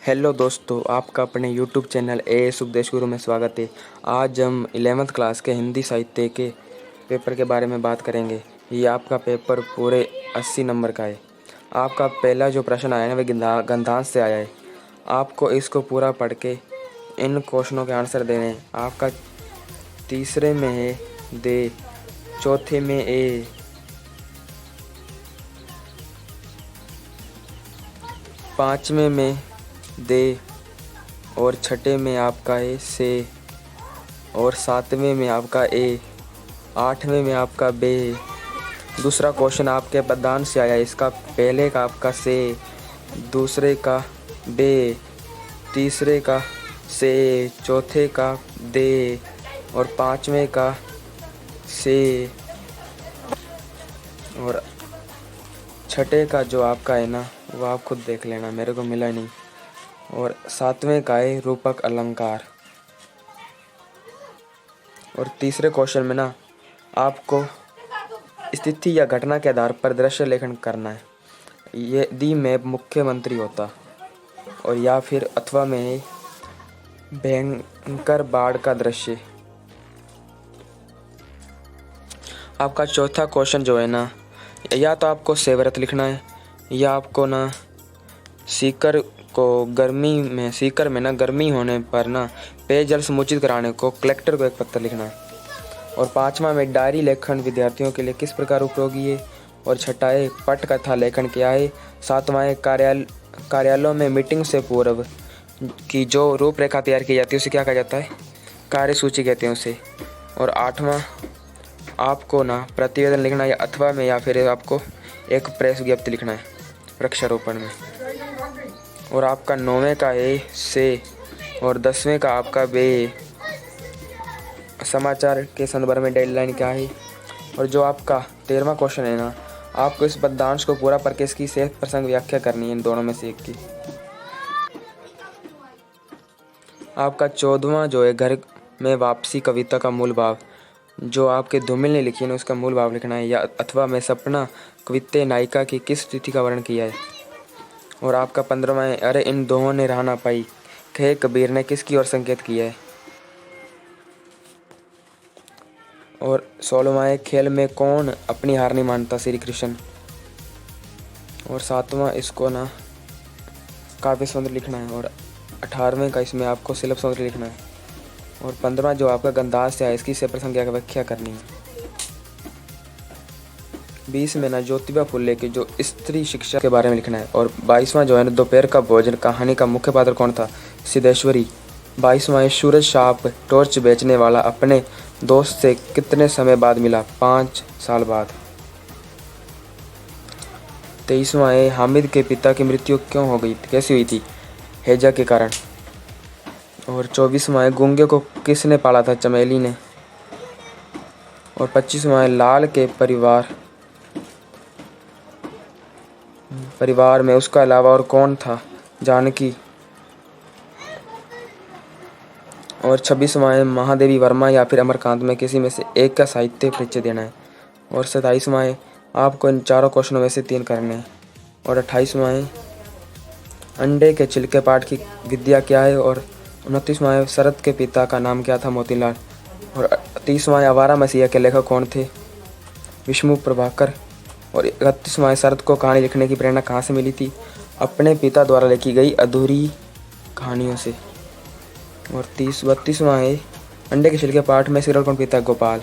Hello दोस्तों, आपका अपने यूट्यूब चैनल ए सुखदेश गुरु में स्वागत है। आज हम 11th क्लास के हिंदी साहित्य के पेपर के बारे में बात करेंगे। ये आपका पेपर पूरे 80 नंबर का है। आपका पहला जो प्रश्न आया है वह गंधांश से आया है। आपको इसको पूरा पढ़ के इन क्वेश्चनों के आंसर देने हैं। आपका तीसरे में है दे, चौथे में ए, पाँचवें में दे और छठे में आपका है से और सातवें में आपका ए, आठवें में आपका बे। दूसरा क्वेश्चन आपके पदांश से आया है। इसका पहले का आपका से, दूसरे का बे, तीसरे का से, चौथे का दे और पाँचवें का से और छठे का जो आपका है ना वो आप खुद देख लेना, मेरे को मिला नहीं। और सातवें का है रूपक अलंकार। और तीसरे क्वेश्चन में ना आपको स्थिति या घटना के आधार पर दृश्य लेखन करना है। ये दी में मुख्यमंत्री होता और या फिर अथवा में है भयंकर बाढ़ का दृश्य। आपका चौथा क्वेश्चन जो है ना, या तो आपको सेवरत लिखना है या आपको ना सीकर में ना गर्मी होने पर ना पेयजल समुचित कराने को कलेक्टर को एक पत्र लिखना है। और पाँचवा में डायरी लेखन विद्यार्थियों के लिए किस प्रकार उपयोगी है। और छठा है पटकथा लेखन क्या है। सातवां है कार्यालयों में मीटिंग से पूर्व की जो रूपरेखा तैयार की जाती है उसे क्या कहा जाता है, कार्यसूची कहते हैं उसे। और आठवां आपको ना प्रतिवेदन लिखना है अथवा में या फिर आपको एक प्रेस विज्ञप्ति लिखना है वृक्षारोपण में। और आपका 9वें का है से और 10वें का आपका बे। समाचार के संदर्भ में डेडलाइन क्या है। और जो आपका 13वां क्वेश्चन है ना, आपको इस पद्यांश को पूरा पढ़ के इसकी सेहत प्रसंग व्याख्या करनी है, इन दोनों में से एक की। आपका 14वां जो है घर में वापसी कविता का मूल भाव, जो आपके धूमिल ने लिखी है ना उसका मूल भाव लिखना है। या अथवा में सपना कवित्ते नायिका की किस स्थिति का वर्णन किया है। और आपका 15वां है अरे इन दोहों ने रहा ना पाई, कहे कबीर ने किसकी ओर संकेत किया है। और 16वां है खेल में कौन अपनी हार नहीं मानता, श्री कृष्ण। और 7वां इसको ना काव्य सौंदर्य लिखना है। और 18वें का इसमें आपको शिल्प सौंदर्य लिखना है। और 15वां जो आपका गंधांश से है इसकी से प्रसंज्ञा की व्याख्या करनी है। 20 में ना ज्योतिबा फुले की जो स्त्री शिक्षा के बारे में लिखना है। और 22वां जो है ना दोपहर का भोजन कहानी का मुख्य पात्र कौन था, सिद्धेश्वरी। 22वां है सूरज शाप टॉर्च बेचने वाला अपने दोस्त से कितने समय बाद मिला, 5 साल बाद। 23वां है हामिद के पिता की मृत्यु क्यों हो गई, कैसी हुई थी, हैजा के कारण। और 24वां है गूंगे को किसने पाला था, चमेली ने। और 25वां है लाल के परिवार में उसका अलावा और कौन था, जानकी। और 26वां है महादेवी वर्मा या फिर अमरकांत में किसी में से एक का साहित्य परिचय देना है। और 27वां है आपको इन चारों क्वेश्चनों में से 3 करने हैं। और 28वां है अंडे के छिलके पाठ की विद्या क्या है। और 29वां है शरद के पिता का नाम क्या था, मोतीलाल। और 30वां है आवारा मसीहा के लेखक कौन थे, विष्णु प्रभाकर। और 31वां है शरद को कहानी लिखने की प्रेरणा कहाँ से मिली थी, अपने पिता द्वारा लिखी गई अधूरी कहानियों से। और 32वां है अंडे के छिलके पाठ में सीरियल कौन पीता है, गोपाल।